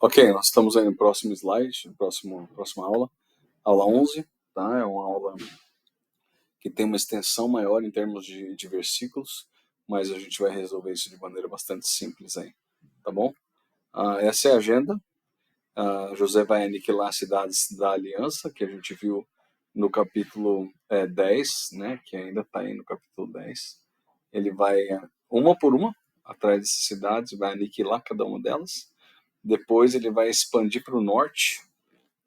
Ok, nós estamos aí no próximo slide, próxima aula, aula 11, tá? É uma aula que tem uma extensão maior em termos de versículos, mas a gente vai resolver isso de maneira bastante simples aí, tá bom? Essa é a agenda. José vai aniquilar as cidades da aliança, que a gente viu no capítulo 10, né? Que ainda está aí no capítulo 10. Ele vai, uma por uma, atrás dessas cidades, vai aniquilar cada uma delas. Depois ele vai expandir para o norte,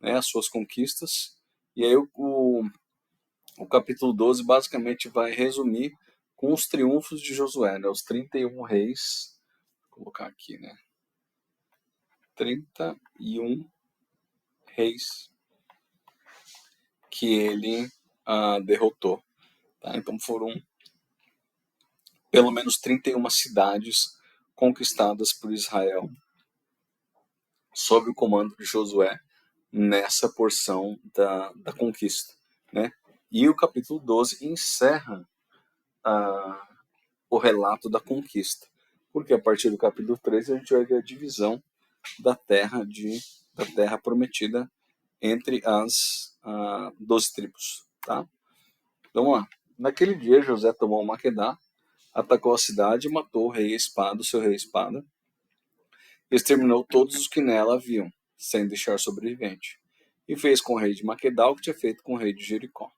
né, as suas conquistas. E aí o capítulo 12 basicamente vai resumir com os triunfos de Josué, né, os 31 reis. Vou colocar aqui, né? 31 reis que ele derrotou. Tá? Então foram pelo menos 31 cidades conquistadas por Israel sob o comando de Josué nessa porção da conquista, né? E o capítulo 12 encerra o relato da conquista, porque a partir do capítulo 13 a gente vai ver a divisão da terra prometida entre as 12 tribos, tá? Então, naquele dia José tomou Maquedá, atacou a cidade e matou o rei Espada, o seu rei Espada, e exterminou todos os que nela haviam, sem deixar sobrevivente. E fez com o rei de Maquedá o que tinha feito com o rei de Jericó.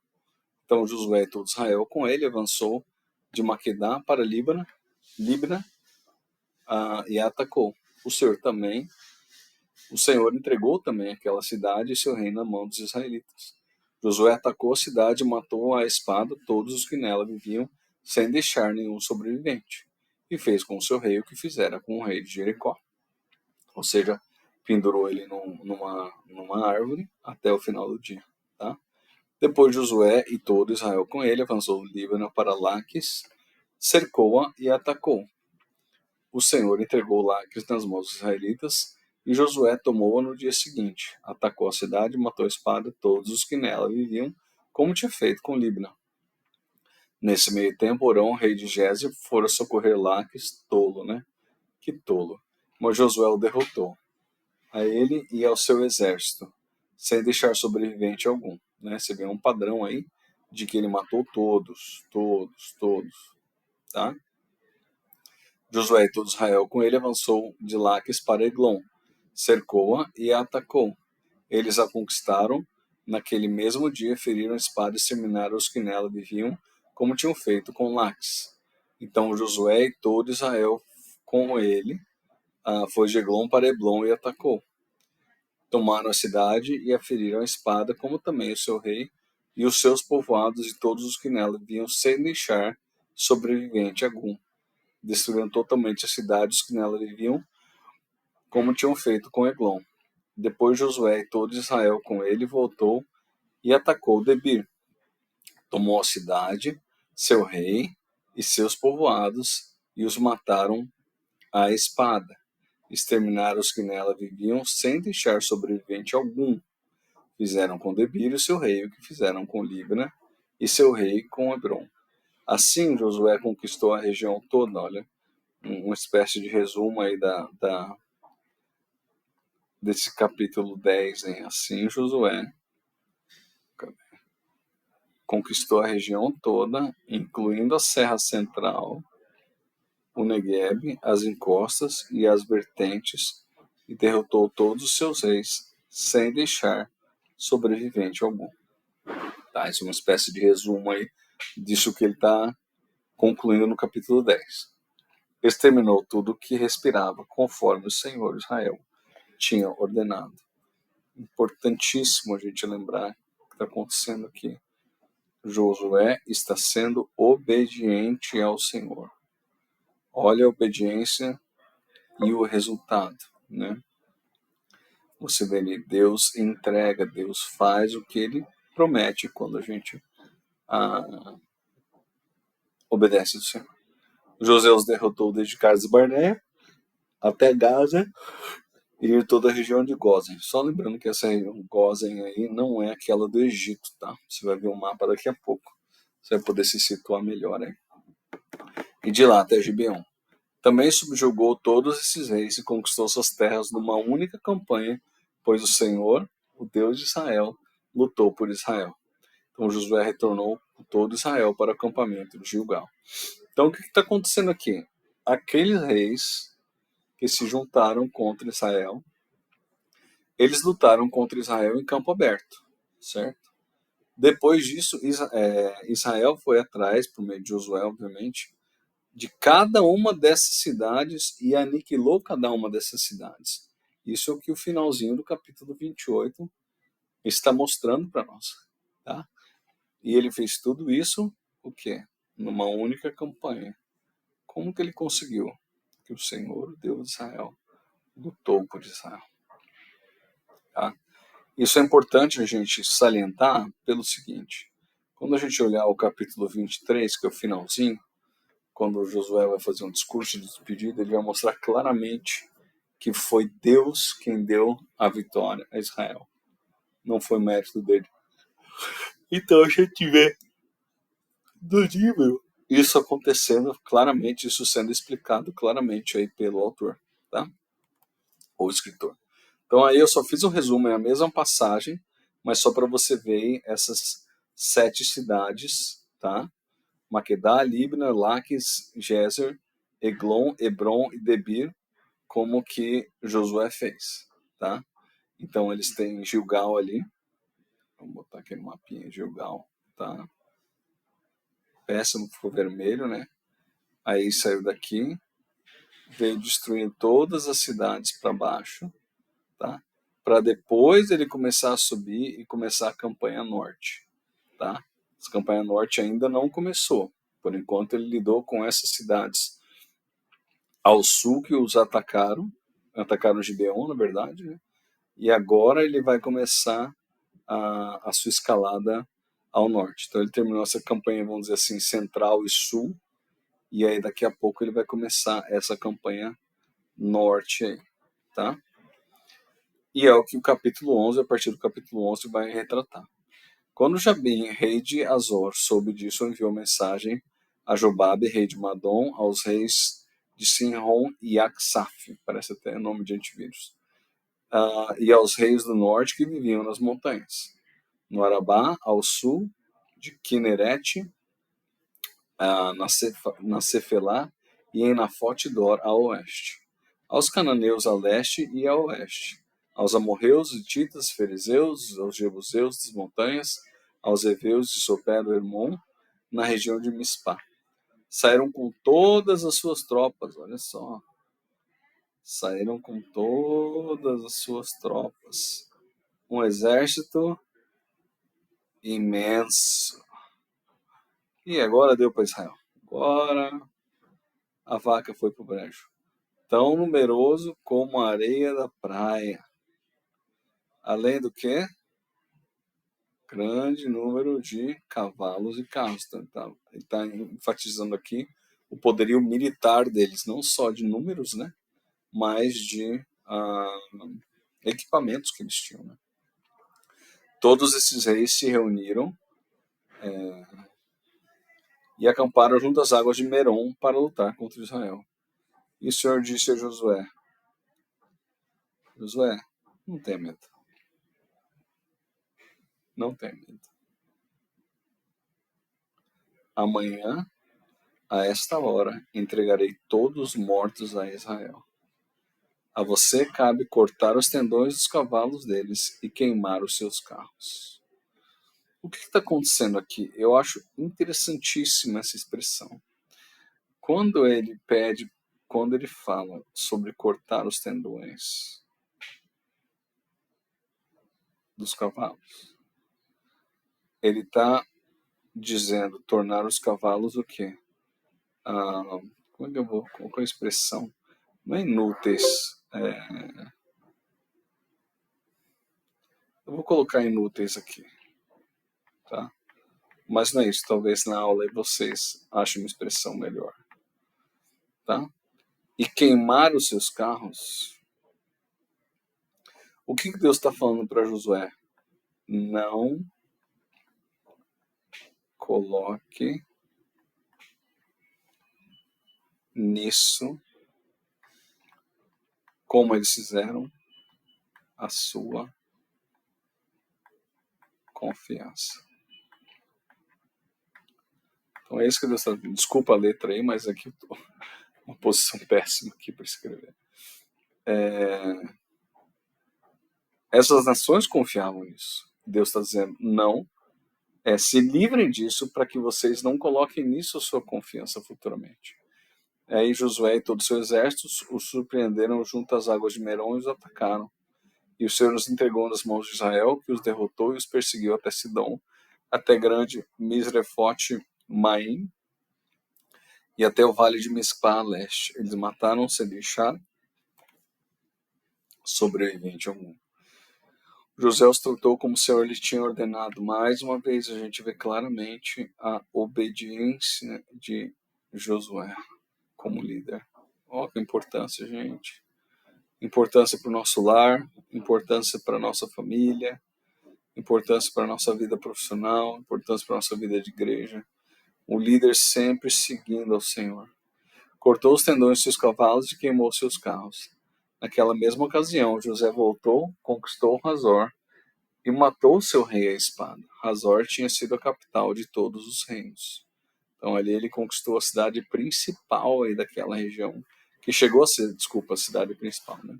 Então Josué e todo Israel com ele avançou de Maquedá para Libna e atacou. O Senhor entregou também aquela cidade e seu reino na mão dos israelitas. Josué atacou a cidade e matou à espada todos os que nela viviam, sem deixar nenhum sobrevivente. E fez com o seu rei o que fizera com o rei de Jericó. Ou seja, pendurou ele numa árvore até o final do dia. Tá? Depois Josué e todo Israel com ele avançou do Líbano para Laques, cercou-a e atacou. O Senhor entregou Laques nas mãos dos israelitas, e Josué tomou-a no dia seguinte. Atacou a cidade e matou a espada todos os que nela viviam, como tinha feito com Libna. Nesse meio tempo, Orão, rei de Gézer, fora socorrer Laques, tolo, né? Que tolo. Mas Josué o derrotou, a ele e ao seu exército, sem deixar sobrevivente algum. Né? Você vê um padrão aí de que ele matou todos. Tá? Josué e todo Israel com ele avançou de Laques para Eglon, cercou-a e a atacou. Eles a conquistaram. Naquele mesmo dia feriram a espada e exterminaram os que nela viviam, como tinham feito com Laques. Então Josué e todo Israel com ele foi de Eglon para Eblon e atacou. Tomaram a cidade e a feriram a espada, como também o seu rei e os seus povoados e todos os que nela viviam, sem deixar sobrevivente algum. Destruíram totalmente a cidade os que nela viviam, como tinham feito com Eglon. Depois Josué e todo Israel com ele voltou e atacou Debir. Tomou a cidade, seu rei e seus povoados, e os mataram à espada. Exterminaram os que nela viviam, sem deixar sobrevivente algum. Fizeram com Debir o seu rei o que fizeram com Libna e seu rei com Hebron. Assim Josué conquistou a região toda. Olha, uma espécie de resumo aí desse capítulo 10, hein? Assim Josué conquistou a região toda, incluindo a Serra Central, o Negueb, as encostas e as vertentes, e derrotou todos os seus reis, sem deixar sobrevivente algum. Tá? Isso é uma espécie de resumo aí disso que ele está concluindo no capítulo 10. Exterminou tudo que respirava, conforme o Senhor Israel tinha ordenado. Importantíssimo a gente lembrar o que está acontecendo aqui. Josué está sendo obediente ao Senhor. Olha a obediência e o resultado, né? Você vê ali, Deus entrega, Deus faz o que Ele promete quando a gente obedece ao Senhor. José os derrotou desde Cades Barneia até Gaza e toda a região de Gósen. Só lembrando que essa região Gósen aí não é aquela do Egito, tá? Você vai ver o mapa daqui a pouco. Você vai poder se situar melhor aí. E de lá até Gibeon. Também subjugou todos esses reis e conquistou suas terras numa única campanha, pois o Senhor, o Deus de Israel, lutou por Israel. Então Josué retornou com todo Israel para o acampamento de Gilgal. Então o que está acontecendo aqui? Aqueles reis que se juntaram contra Israel, eles lutaram contra Israel em campo aberto, certo? Depois disso, Israel foi atrás, por meio de Josué, obviamente, de cada uma dessas cidades e aniquilou cada uma dessas cidades. Isso é o que o finalzinho do capítulo 28 está mostrando para nós. Tá? E ele fez tudo isso, o quê? Numa única campanha. Como que ele conseguiu? Que o Senhor, o Deus de Israel, lutou por Israel. Tá? Isso é importante a gente salientar pelo seguinte. Quando a gente olhar o capítulo 23, que é o finalzinho, quando Josué vai fazer um discurso de despedida, ele vai mostrar claramente que foi Deus quem deu a vitória a Israel. Não foi mérito dele. Então a gente vê do nível isso acontecendo claramente, isso sendo explicado claramente aí pelo autor, tá? Ou escritor. Então aí eu só fiz um resumo, é a mesma passagem, mas só para você ver essas 7 cidades, tá? Maquedá, Libna, Laques, Gezer, Eglon, Hebron e Debir, como que Josué fez, tá? Então eles têm Gilgal ali, vamos botar aqui no mapinha Gilgal, tá? Péssimo, ficou vermelho, né? Aí saiu daqui, veio destruindo todas as cidades para baixo, tá? Para depois ele começar a subir e começar a campanha norte, tá? A campanha norte ainda não começou. Por enquanto ele lidou com essas cidades ao sul que os atacaram Gibeon, na verdade, né? E agora ele vai começar a sua escalada ao norte. Então ele terminou essa campanha, vamos dizer assim, central e sul, e aí daqui a pouco ele vai começar essa campanha norte aí, tá? E é o que o capítulo 11, a partir do capítulo 11, vai retratar. Quando Jabim, rei de Azor, soube disso, enviou mensagem a Jobabe, rei de Madom, aos reis de Sinron e Aksaf, parece até nome de antivírus, e aos reis do norte que viviam nas montanhas. No Arabá, ao sul, de Kinerete, na Cefelá, e em Nafote Dor, a oeste. Aos cananeus a leste e a oeste. Aos amorreus, hititas, fariseus, aos jebuseus das montanhas, aos heveus de Sopé do Hermon, na região de Mispá. Saíram com todas as suas tropas, olha só. Saíram com todas as suas tropas. Um exército imenso. E agora deu para Israel. Agora a vaca foi pro brejo. Tão numeroso como a areia da praia. Além do que, grande número de cavalos e carros. Ele tá enfatizando aqui o poderio militar deles, não só de números, né, mas de equipamentos que eles tinham. Né? Todos esses reis se reuniram e acamparam junto às águas de Merom para lutar contra Israel. E o Senhor disse a Josué: Josué, não tenha medo. Não tenha medo. Amanhã, a esta hora, entregarei todos os mortos a Israel. A você cabe cortar os tendões dos cavalos deles e queimar os seus carros. O que está acontecendo aqui? Eu acho interessantíssima essa expressão. Quando ele fala sobre cortar os tendões dos cavalos, ele está dizendo tornar os cavalos o quê? Como é que eu vou colocar a expressão? Não é inúteis. Eu vou colocar inúteis aqui, tá? Mas não é isso. Talvez na aula aí vocês achem uma expressão melhor, tá? E queimar os seus carros. O que Deus está falando para Josué? Não coloque nisso como eles fizeram a sua confiança. Então é isso que Deus está dizendo. Desculpa a letra aí, mas aqui eu estou uma posição péssima aqui para escrever. Essas nações confiavam nisso. Deus está dizendo, não, se livrem disso para que vocês não coloquem nisso a sua confiança futuramente. Aí Josué e todo o seu exército os surpreenderam junto às águas de Merom e os atacaram. E o Senhor os entregou nas mãos de Israel, que os derrotou e os perseguiu até Sidom, até grande Misrefote Maim e até o vale de Mispá a leste. Eles mataram sem deixar sobrevivente algum. José os tratou como o Senhor lhe tinha ordenado. Mais uma vez a gente vê claramente a obediência de Josué como líder. Olha que importância, gente. Importância para o nosso lar, importância para a nossa família, importância para a nossa vida profissional, importância para a nossa vida de igreja. O líder sempre seguindo ao Senhor. Cortou os tendões de seus cavalos e queimou seus carros. Naquela mesma ocasião, José voltou, conquistou Hazor e matou seu rei à espada. Hazor tinha sido a capital de todos os reinos. Então ali ele conquistou a cidade principal aí daquela região, que chegou a ser, desculpa, a cidade principal, né?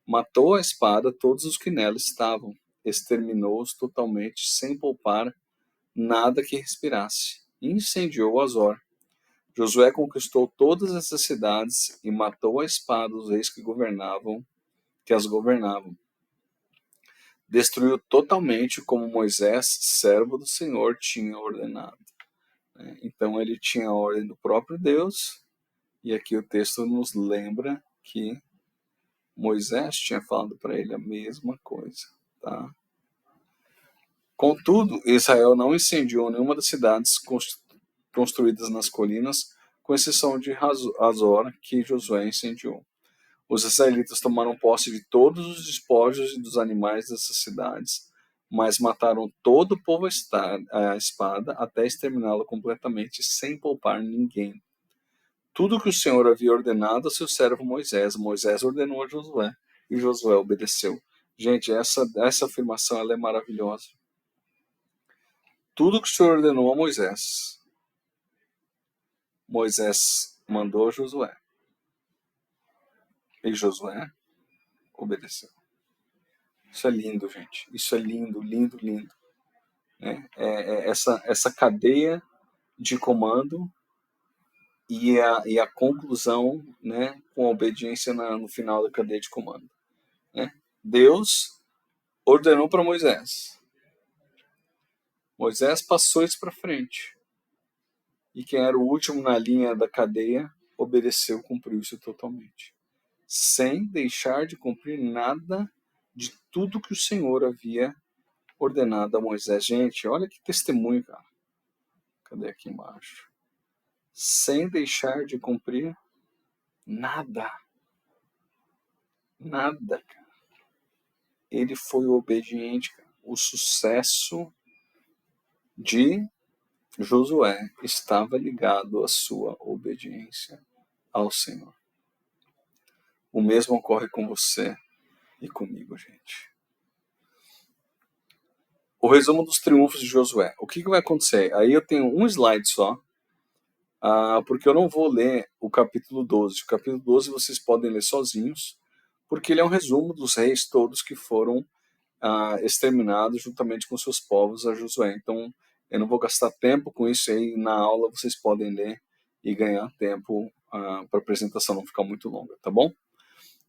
Matou à espada todos os que nela estavam, exterminou-os totalmente, sem poupar nada que respirasse. Incendiou Hazor. Josué conquistou todas essas cidades e matou à espada os reis que as governavam. Destruiu totalmente como Moisés, servo do Senhor, tinha ordenado. Então ele tinha a ordem do próprio Deus, e aqui o texto nos lembra que Moisés tinha falado para ele a mesma coisa. Tá? Contudo, Israel não incendiou nenhuma das cidades construídas nas colinas, com exceção de Hazor, que Josué incendiou. Os israelitas tomaram posse de todos os despojos e dos animais dessas cidades, mas mataram todo o povo à espada até exterminá-lo completamente, sem poupar ninguém. Tudo que o Senhor havia ordenado a seu servo Moisés, Moisés ordenou a Josué, e Josué obedeceu. Gente, essa afirmação ela é maravilhosa. Tudo que o Senhor ordenou a Moisés, Moisés mandou a Josué. E Josué obedeceu. Isso é lindo, gente. Isso é lindo, lindo, lindo. Essa cadeia de comando e a conclusão, né, com a obediência no final da cadeia de comando. Né? Deus ordenou para Moisés. Moisés passou isso para frente. E quem era o último na linha da cadeia obedeceu, cumpriu isso totalmente. Sem deixar de cumprir nada de tudo que o Senhor havia ordenado a Moisés. Gente, olha que testemunho, cara. Cadê aqui embaixo? Sem deixar de cumprir nada. Nada, cara. Ele foi obediente, cara. O sucesso de Josué estava ligado à sua obediência ao Senhor. O mesmo ocorre com você e comigo, gente. O resumo dos triunfos de Josué. O que vai acontecer? Aí eu tenho um slide só, porque eu não vou ler o capítulo 12. O capítulo 12 vocês podem ler sozinhos, porque ele é um resumo dos reis todos que foram exterminados juntamente com seus povos a Josué. Então, eu não vou gastar tempo com isso aí. Na aula vocês podem ler e ganhar tempo para a apresentação não ficar muito longa, tá bom?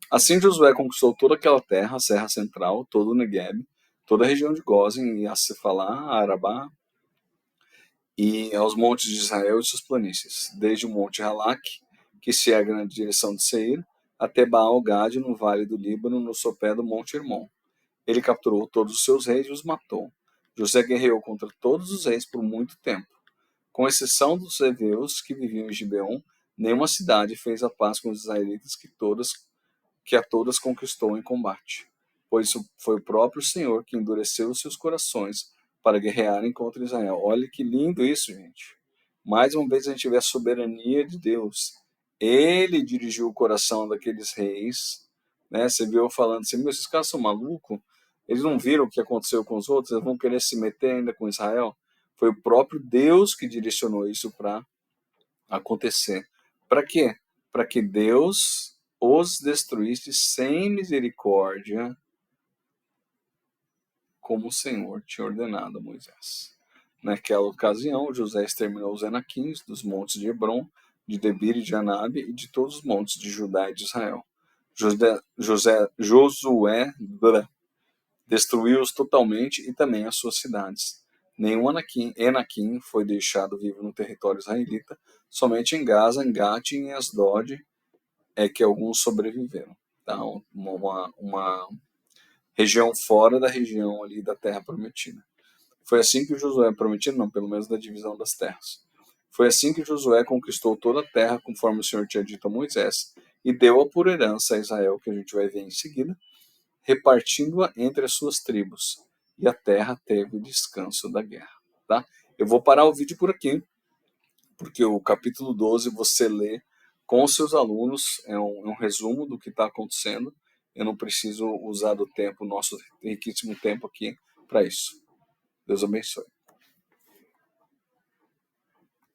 Assim Josué conquistou toda aquela terra, a Serra Central, todo o Negueb, toda a região de Gósen e a Cefalá, Arabá, e aos montes de Israel e suas planícies, desde o monte Halak, que se ergue na direção de Seir, até Baal-Gade, no vale do Líbano, no sopé do monte Hermon. Ele capturou todos os seus reis e os matou. José guerreou contra todos os reis por muito tempo. Com exceção dos heveus que viviam em Gibeon, nenhuma cidade fez a paz com os israelitas que a todas conquistou em combate. Pois foi o próprio Senhor que endureceu os seus corações para guerrearem contra Israel. Olha que lindo isso, gente. Mais uma vez a gente vê a soberania de Deus. Ele dirigiu o coração daqueles reis né? Você viu eu falando assim, esses caras são malucos, eles não viram o que aconteceu com os outros, eles vão querer se meter ainda com Israel. Foi o próprio Deus que direcionou isso para acontecer. Para quê? Para que Deus os destruísse sem misericórdia, como o Senhor tinha ordenado a Moisés. Naquela ocasião, José exterminou os Enaquins dos montes de Hebron, de Debir e de Anabe e de todos os montes de Judá e de Israel. Josué destruiu-os totalmente e também as suas cidades. Nenhum Enaquim foi deixado vivo no território israelita, somente em Gaza, em Gate e em Asdod é que alguns sobreviveram. Tá? Uma região fora da região ali da Terra Prometida. Foi assim que Josué, prometido não, pelo menos da divisão das terras. Foi assim que Josué conquistou toda a terra, conforme o Senhor tinha dito a Moisés, e deu-a por herança a Israel, que a gente vai ver em seguida, repartindo-a entre as suas tribos. E a terra teve descanso da guerra. Tá? Eu vou parar o vídeo por aqui, porque o capítulo 12 você lê com os seus alunos, é um resumo do que está acontecendo. Eu não preciso usar do tempo, nosso riquíssimo tempo aqui, para isso. Deus abençoe.